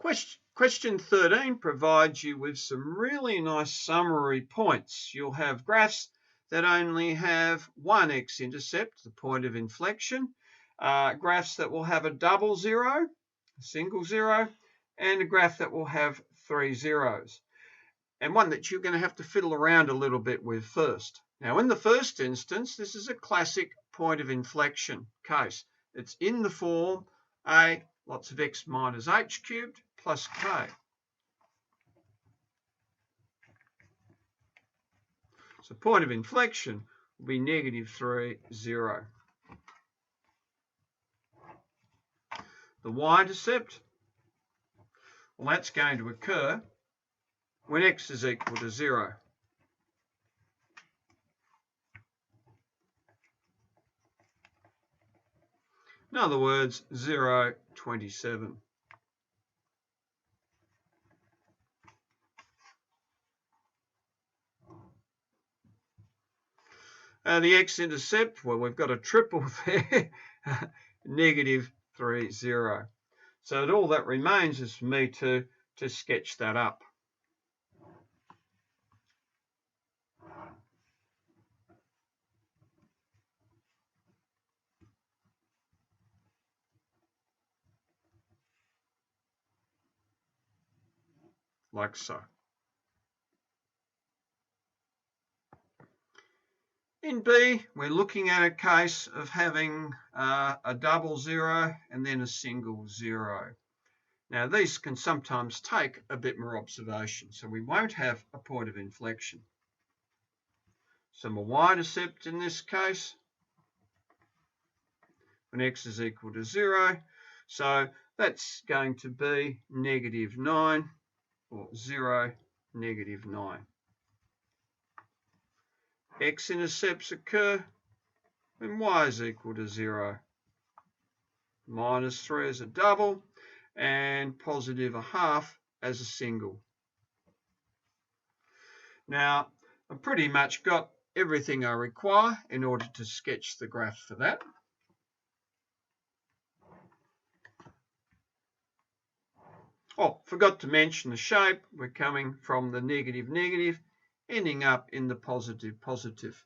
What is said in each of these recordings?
Question 13 provides you with some really nice summary points. You'll have graphs that only have one x-intercept, the point of inflection, graphs that will have a double zero, a single zero, and a graph that will have 3 zeros, and one that you're going to have to fiddle around a little bit with first. Now, in the first instance, this is a classic point of inflection case. It's in the form a lots of x minus h cubed plus k. So point of inflection will be -3, 0. The y-intercept, well, that's going to occur when x is equal to 0. In other words, 0, 27. The x-intercept, well, we've got a triple there, -3, 0. So all that remains is for me to sketch that up. Like so. In B, we're looking at a case of having a double zero and then a single zero. Now, these can sometimes take a bit more observation, so we won't have a point of inflection. So my y-intercept in this case, when x is equal to 0, so that's going to be -9 or 0, -9. X-intercepts occur when y is equal to 0. -3 as a double and +1/2 as a single. Now, I've pretty much got everything I require in order to sketch the graph for that. Oh, forgot to mention the shape. We're coming from the negative, ending up in the positive.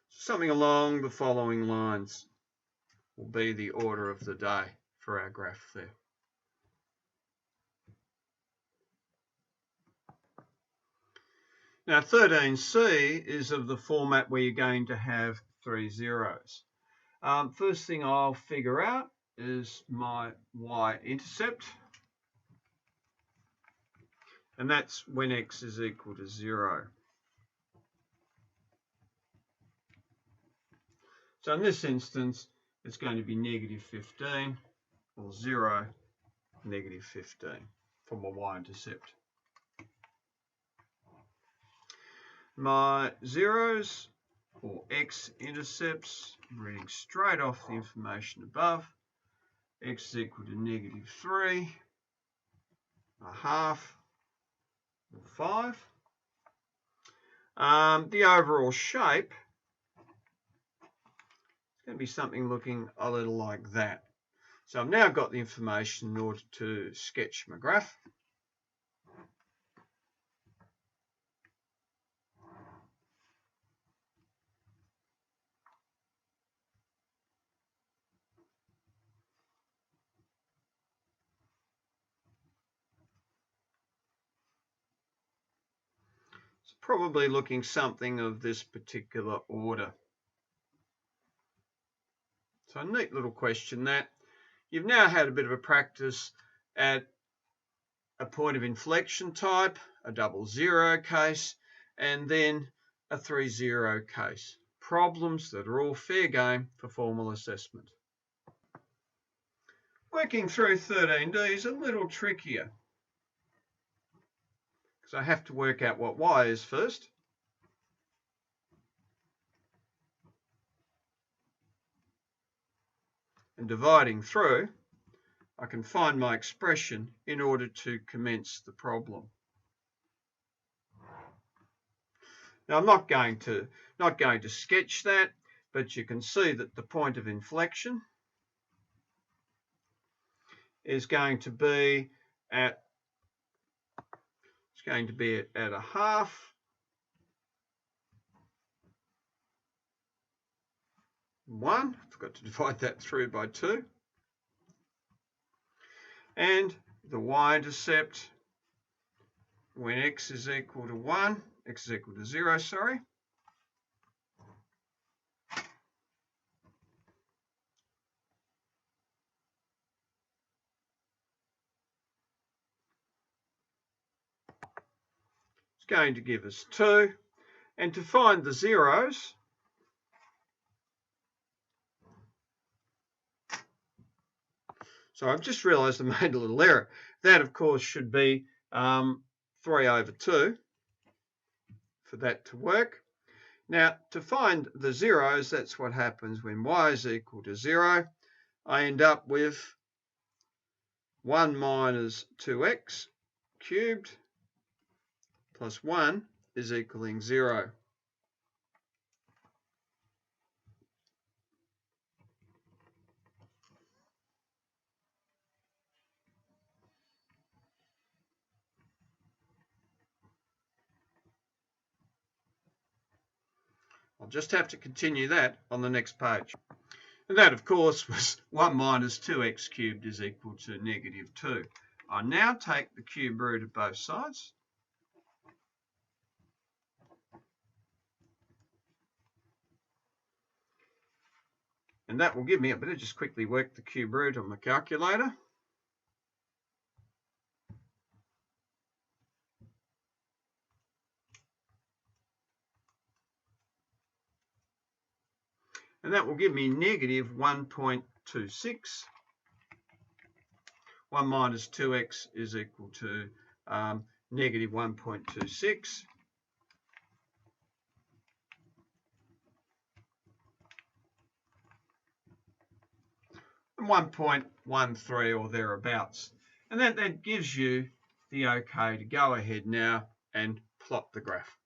Something along the following lines will be the order of the day for our graph there. Now, 13C is of the format where you're going to have 3 zeros. First thing I'll figure out is my y-intercept, and that's when x is equal to 0. So in this instance, it's going to be -15 or 0, -15 for my y-intercept. My zeros or x-intercepts, reading straight off the information above, x is equal to -3, 1/2, or 5. The overall shape is going to be something looking a little like that. So I've now got the information in order to sketch my graph. It's probably looking something of this particular order. So a neat little question that. You've now had a bit of a practice at a point of inflection type, a double zero case, and then a 3 zero case. Problems that are all fair game for formal assessment. Working through 13D is a little trickier because I have to work out what y is first. And dividing through, I can find my expression in order to commence the problem. Now I'm not going to sketch that, but you can see that the point of inflection is going to be at a half, 1. Forgot to divide that through by 2. And the y-intercept when x is equal to 1, x is equal to 0, sorry. It's going to give us 2. And to find the zeros, so I've just realised I made a little error. That, of course, should be 3 over 2 for that to work. Now, to find the zeros, that's what happens when y is equal to 0. I end up with 1 minus 2x cubed plus 1 is equaling 0. I'll just have to continue that on the next page. And that, of course, was 1 minus 2x cubed is equal to negative 2. I now take the cube root of both sides. And that will give me, I better just quickly work the cube root on the calculator. And that will give me negative 1.26. 1 minus 2x is equal to negative 1.26. And 1.13 or thereabouts. And that gives you the okay to go ahead now and plot the graph.